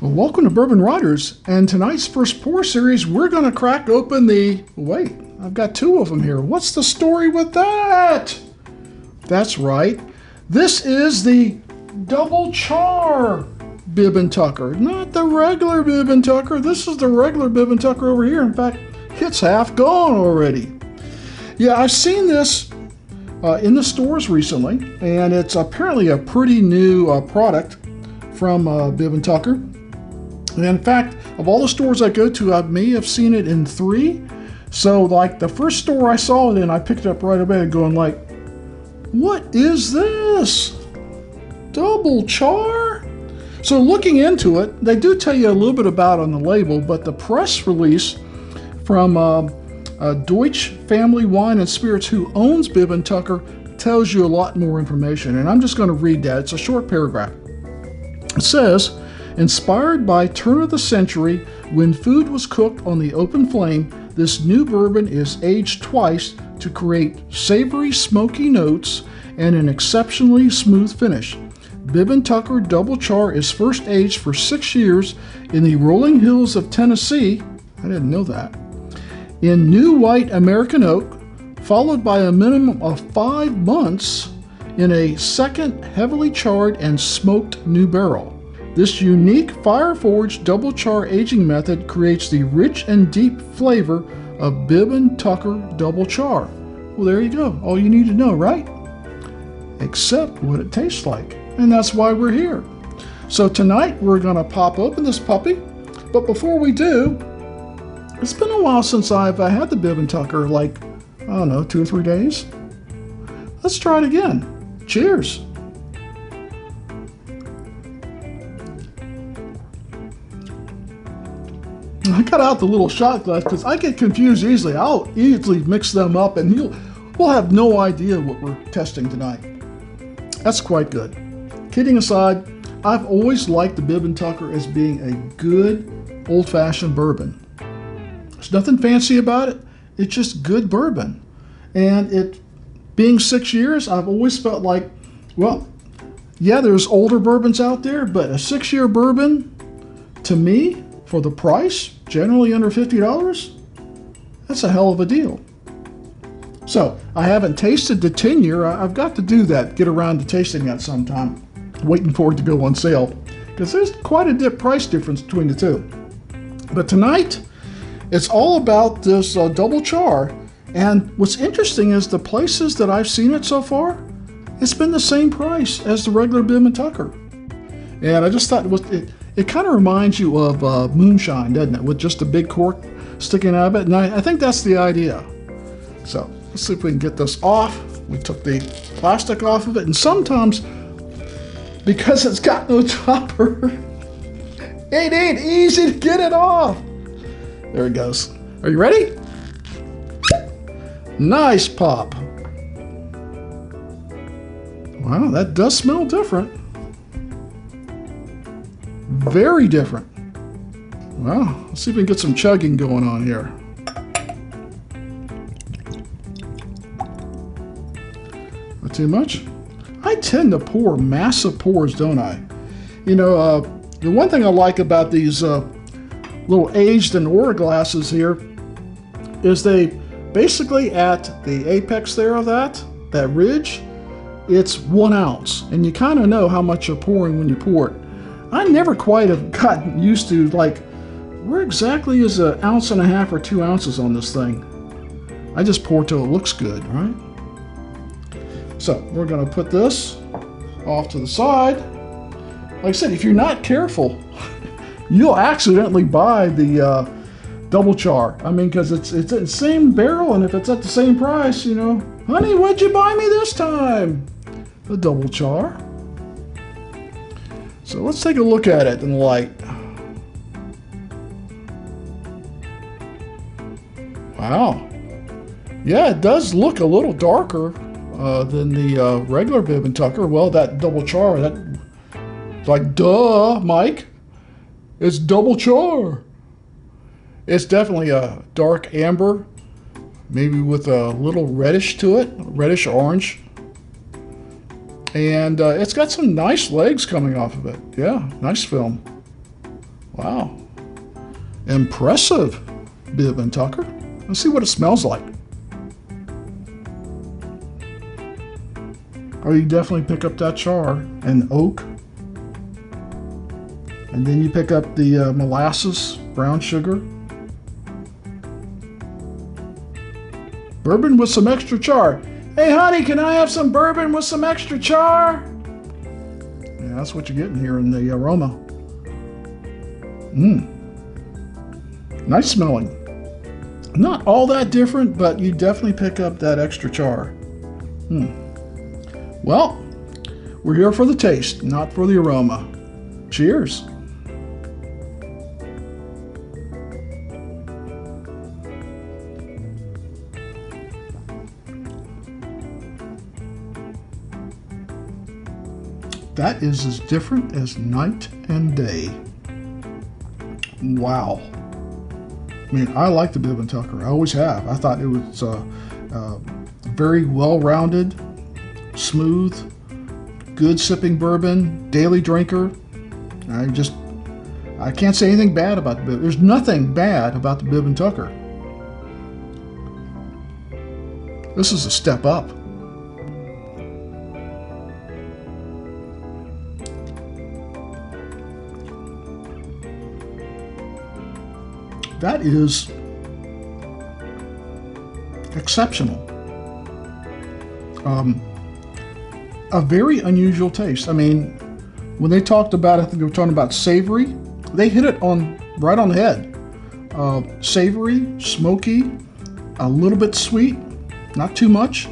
Well, welcome to Bourbon Riders, and tonight's first pour series, we're going to crack open the... Wait, I've got two of them here. What's the story with that? That's right. This is the Double Char Bib Tucker, not the regular Bib Tucker. This is the regular Bib Tucker over here. In fact, it's half gone already. Yeah, I've seen this in the stores recently, and it's apparently a pretty new product from Bib Tucker. And in fact, of all the stores I go to, I may have seen it in 3. So like the first store I saw it in, I picked it up right away going like, what is this? Double Char? So looking into it, they do tell you a little bit about it on the label, but the press release from Deutsche Family Wine and Spirits, who owns Bib Tucker, tells you a lot more information. And I'm just going to read that. It's a short paragraph. It says, inspired by turn of the century when food was cooked on the open flame, this new bourbon is aged twice to create savory, smoky notes and an exceptionally smooth finish. Bib Tucker Double Char is first aged for 6 years in the rolling hills of Tennessee, I didn't know that, in new white American oak, followed by a minimum of 5 months in a second heavily charred and smoked new barrel. This unique fire-forged double char aging method creates the rich and deep flavor of Bib Tucker Double Char. Well, there you go. All you need to know, right? Except what it tastes like. And that's why we're here. So tonight we're going to pop open this puppy. But before we do, it's been a while since I've had the Bib Tucker, like, I don't know, 2 or 3 days. Let's try it again. Cheers. I cut out the little shot glass because I get confused easily. I'll easily mix them up and we'll have no idea what we're testing tonight. That's quite good. Kidding aside, I've always liked the Bib Tucker as being a good old-fashioned bourbon. There's nothing fancy about it. It's just good bourbon. And it being 6 years, I've always felt like, well, yeah, there's older bourbons out there, but a 6-year bourbon, to me, for the price, generally under $50, that's a hell of a deal. So I haven't tasted the 10-year. I've got to do that, get around to tasting that sometime. Waiting for it to go on sale because there's quite a price difference between the two. But tonight, it's all about this Double Char. And what's interesting is the places that I've seen it so far, it's been the same price as the regular Bib Tucker. And I just thought it kind of reminds you of moonshine, doesn't it? With just a big cork sticking out of it. And I think that's the idea. So let's see if we can get this off. We took the plastic off of it. And sometimes, because it's got no topper, it ain't easy to get it off. There it goes. Are you ready? Nice pop. Wow, that does smell different. Very different. Well, let's see if we can get some chugging going on here. Not too much. I tend to pour massive pours, don't I? You know, the one thing I like about these little aged and aura glasses here is they basically at the apex there of that ridge, it's 1 ounce. And you kind of know how much you're pouring when you pour it. I never quite have gotten used to, like, where exactly is 1.5 ounces or 2 ounces on this thing? I just pour till it looks good, right? So we're going to put this off to the side. Like I said, if you're not careful, you'll accidentally buy the Double Char. I mean, because it's at the same barrel, and if it's at the same price, you know, honey, what'd you buy me this time? The Double Char. So let's take a look at it in the light. Wow. Yeah, it does look a little darker than the regular Bib Tucker. Well, that Double Char, it's like, duh, Mike. It's Double Char. It's definitely a dark amber, maybe with a little reddish to it, reddish orange. And it's got some nice legs coming off of it. Yeah, nice film. Wow. Impressive, Bib and Tucker. Let's see what it smells like. Oh, you definitely pick up that char and oak. And then you pick up the molasses, brown sugar. Bourbon with some extra char. Hey honey, can I have some bourbon with some extra char? Yeah, that's what you're getting here in the aroma. Nice smelling. Not all that different, but you definitely pick up that extra char. Well, we're here for the taste, not for the aroma. Cheers. That is as different as night and day. Wow. I mean, I like the Bib Tucker. I always have. I thought it was very well-rounded, smooth, good sipping bourbon, daily drinker. I can't say anything bad about the Bib. There's nothing bad about the Bib Tucker. This is a step up. That is exceptional. A very unusual taste. I mean, when they talked about, I think they were talking about savory, they hit it right on the head. Savory, smoky, a little bit sweet, not too much.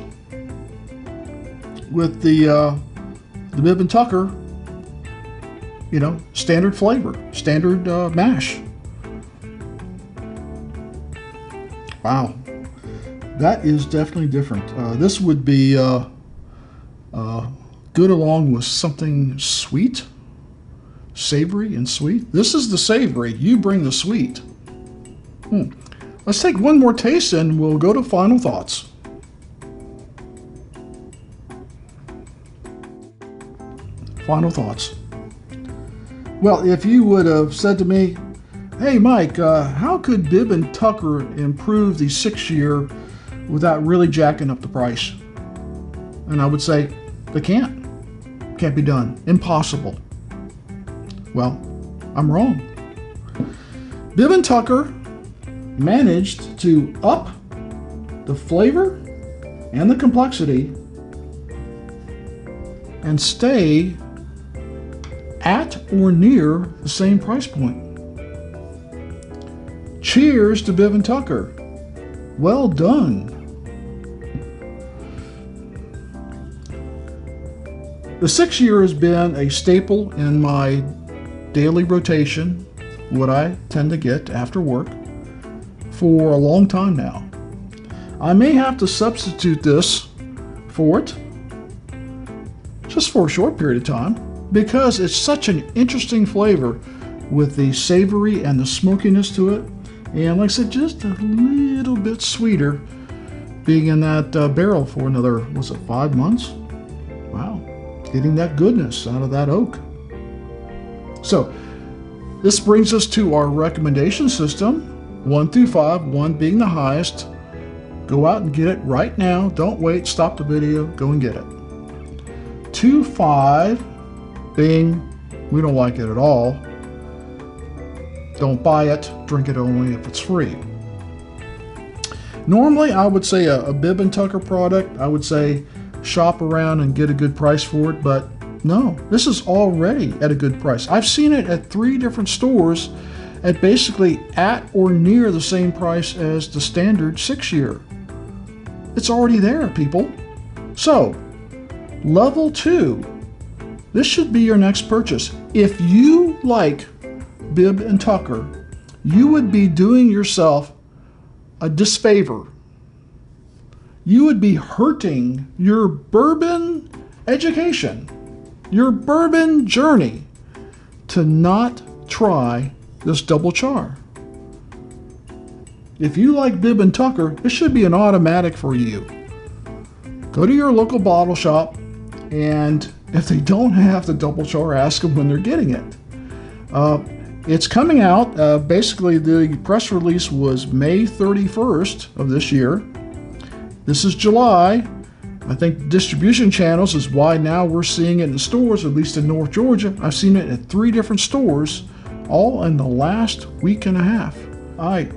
With the Bib Tucker, you know, standard flavor, standard mash. Wow, that is definitely different. This would be good along with something sweet, savory and sweet. This is the savory, you bring the sweet. Let's take one more taste and we'll go to final thoughts. Final thoughts. Well, if you would have said to me, hey Mike, how could Bib Tucker improve the 6-year without really jacking up the price? And I would say, they can't. Can't be done. Impossible. Well, I'm wrong. Bib Tucker managed to up the flavor and the complexity and stay at or near the same price point. Cheers to Bib Tucker. Well done. The 6-year has been a staple in my daily rotation, what I tend to get after work, for a long time now. I may have to substitute this for it, just for a short period of time, because it's such an interesting flavor with the savory and the smokiness to it. And like I said, just a little bit sweeter being in that barrel for another, was it 5 months? Wow, getting that goodness out of that oak. So this brings us to our recommendation system, 1 through 5, 1 being the highest. Go out and get it right now. Don't wait, stop the video, go and get it. 2, 5 being, we don't like it at all. Don't buy it, drink it only if it's free. Normally, I would say a Bib Tucker product, I would say shop around and get a good price for it, but no, this is already at a good price. I've seen it at 3 different stores at basically at or near the same price as the standard 6-year. It's already there, people. So, level 2, this should be your next purchase. If you like Bib Tucker, you would be doing yourself a disfavor. You would be hurting your bourbon education, your bourbon journey, to not try this double char. If you like Bib Tucker, this should be an automatic for you. Go to your local bottle shop, and if they don't have the double char, ask them when they're getting it. It's coming out. Basically, the press release was May 31st of this year. This is July. I think distribution channels is why now we're seeing it in stores, at least in North Georgia. I've seen it at 3 different stores, all in the last week and a half. I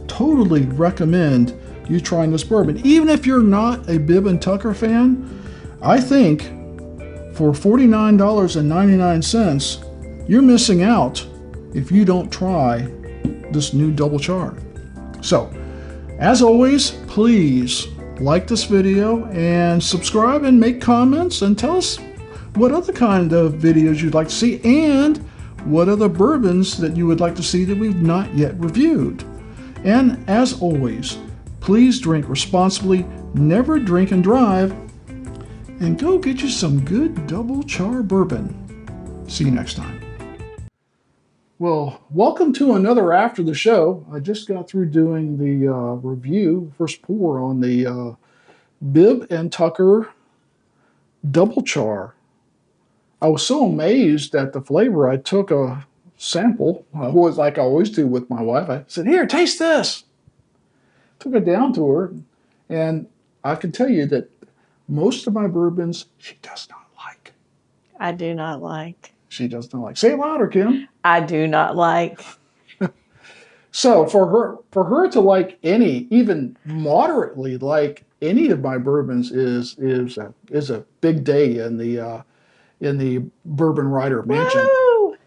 totally recommend you trying this bourbon. Even if you're not a Bib Tucker fan, I think for $49.99, you're missing out if you don't try this new Double Char. So, as always, please like this video and subscribe and make comments and tell us what other kind of videos you'd like to see and what other bourbons that you would like to see that we've not yet reviewed. And as always, please drink responsibly, never drink and drive, and go get you some good Double Char bourbon. See you next time. Well, welcome to another After the Show. I just got through doing the review, first pour on the Bib Tucker Double Char. I was so amazed at the flavor. I took a sample, like I always do with my wife. I said, "Here, taste this." Took it down to her, and I can tell you that most of my bourbons she does not like. I do not like. She does not like. Say it louder, Kim. I do not like. So for her to like any, even moderately like any of my bourbons is a big day in the Bourbon Writer Mansion. Woo!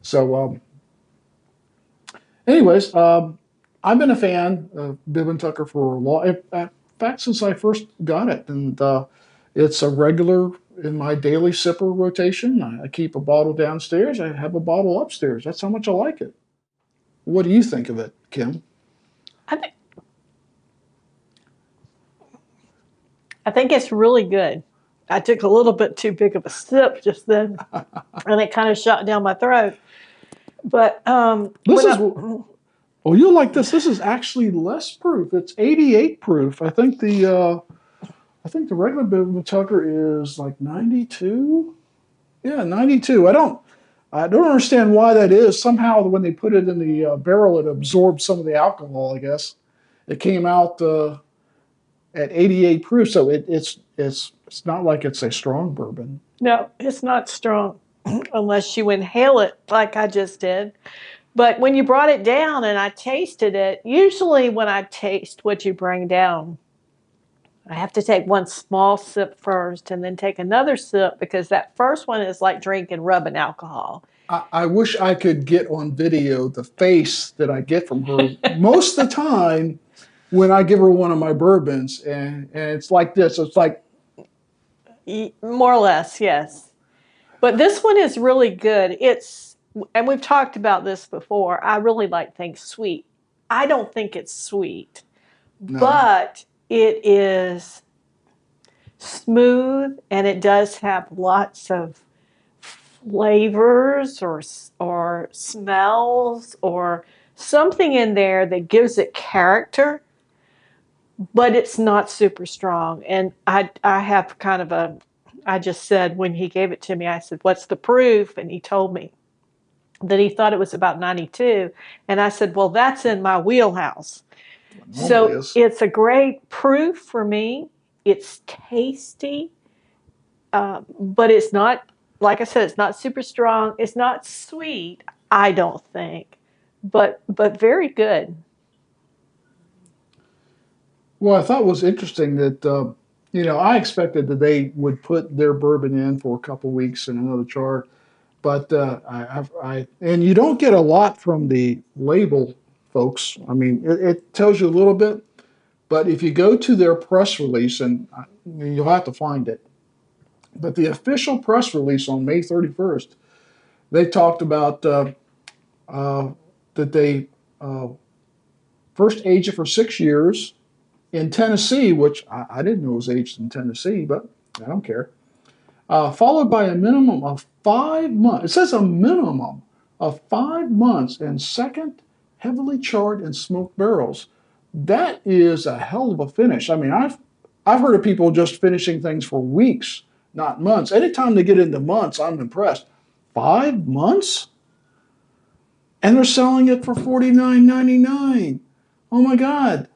So anyways, I've been a fan of Bib Tucker for a long, in fact, since I first got it, and it's a regular in my daily sipper rotation. I keep a bottle downstairs. I have a bottle upstairs. That's how much I like it. What do you think of it, Kim? I think it's really good. I took a little bit too big of a sip just then, and it kind of shot down my throat. But oh, you'll like this. This is actually less proof. It's 88 proof. I think the regular Bib Tucker is like 92. Yeah, 92. I don't understand why that is. Somehow when they put it in the barrel, it absorbed some of the alcohol, I guess. It came out at 88 proof, so it's not like it's a strong bourbon. no, it's not strong unless you inhale it like I just did. But when you brought it down and I tasted it, usually when I taste what you bring down, I have to take one small sip first and then take another sip because that first one is like drinking rubbing alcohol. I wish I could get on video the face that I get from her most of the time when I give her one of my bourbons, and it's like this. It's like... More or less, yes. But this one is really good. And we've talked about this before, I really like things sweet. I don't think it's sweet, No. But it is smooth, and it does have lots of flavors or smells or something in there that gives it character, but it's not super strong. And I have kind of I just said when he gave it to me, I said, "What's the proof?" And he told me that he thought it was about 92. And I said, well, that's in my wheelhouse. So it's a great proof for me. It's tasty, but it's not, like I said, it's not super strong. It's not sweet, I don't think, but very good. Well, I thought it was interesting that, I expected that they would put their bourbon in for a couple weeks in another char. But and you don't get a lot from the label, folks. I mean, it tells you a little bit, but if you go to their press release, and you'll have to find it, but the official press release on May 31st, they talked about that they first aged it for 6 years in Tennessee, which I didn't know was aged in Tennessee, but I don't care. Followed by a minimum of 5 months. It says a minimum of 5 months in second heavily charred and smoked barrels. That is a hell of a finish. I mean, I've heard of people just finishing things for weeks, not months. Anytime they get into months, I'm impressed. 5 months? And they're selling it for $49.99. Oh my God.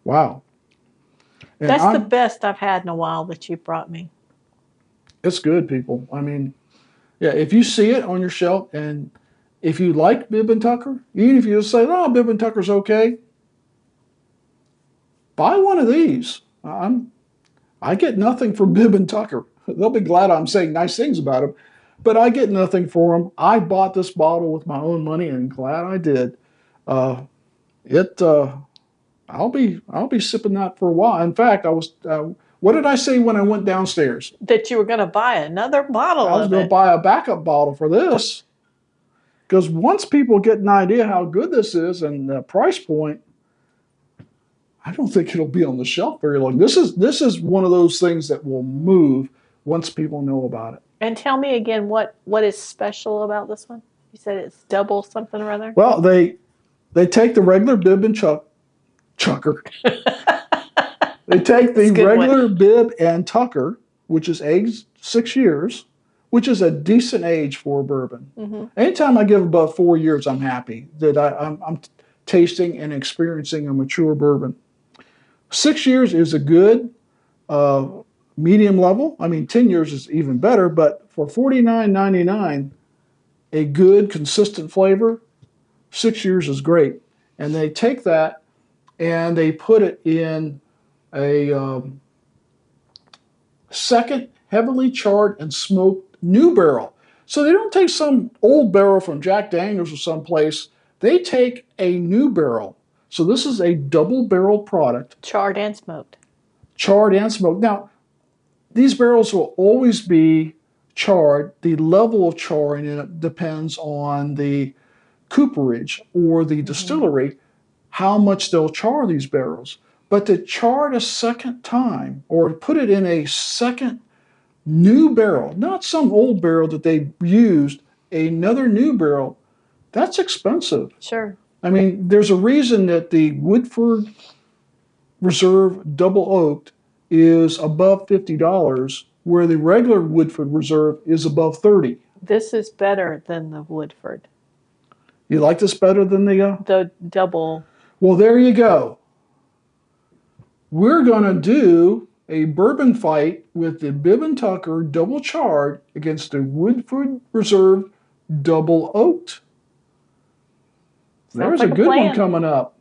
Wow. And That's the best I've had in a while that you brought me. It's good, people. I mean, yeah, if you see it on your shelf and if you like Bib Tucker, even if you just say, oh, Bib Tucker's okay, buy one of these. I get nothing from Bib Tucker. They'll be glad I'm saying nice things about them, but I get nothing for them. I bought this bottle with my own money and glad I did. Uh, I'll be sipping that for a while. In fact, I was. What did I say when I went downstairs? That you were going to buy another bottle. I was going to buy a backup bottle for this, because once people get an idea how good this is and the price point, I don't think it'll be on the shelf very long. This is one of those things that will move once people know about it. And tell me again what is special about this one? You said it's double something or other? Well, they take the regular Bib and Chucker. They take the regular Bib and Tucker, which is aged 6 years, which is a decent age for a bourbon. Mm-hmm. Anytime I give above 4 years, I'm happy that I'm tasting and experiencing a mature bourbon. 6 years is a good medium level. I mean, 10 years is even better, but for $49.99, a good, consistent flavor, 6 years is great. And they take that and they put it in a second heavily charred and smoked new barrel. So they don't take some old barrel from Jack Daniels or someplace. They take a new barrel. So this is a double-barreled product. Charred and smoked. Charred and smoked. Now, these barrels will always be charred. The level of charring in it depends on the cooperage or the distillery, how much they'll char these barrels. But to char it a second time or put it in a second new barrel, not some old barrel that they used, another new barrel, that's expensive. Sure. I mean, there's a reason that the Woodford Reserve Double Oaked is above $50, where the regular Woodford Reserve is above $30. This is better than the Woodford. You like this better than the double? Well, there you go. We're going to do a bourbon fight with the Bib Tucker Double Charred against the Woodford Reserve Double Oaked. There's a good one coming up.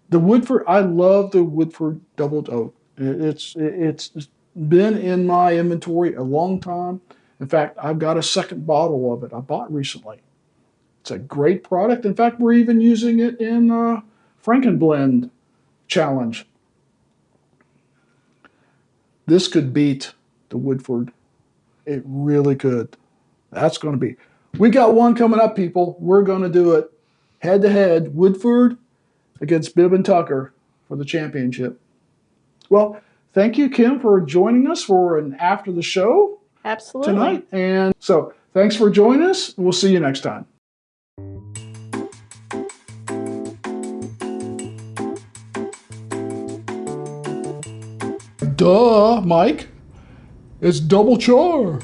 The Woodford, I love the Woodford Double Oak. It's been in my inventory a long time. In fact, I've got a second bottle of it I bought recently. It's a great product. In fact, we're even using it in Frankenblend Challenge. This could beat the Woodford. It really could. That's going to be. We got one coming up, people. We're going to do it head-to-head, Woodford against Bib Tucker for the championship. Well, thank you, Kim, for joining us for an after the show. Absolutely. Tonight. And so thanks for joining us. We'll see you next time. Duh, Mike. It's Double Char.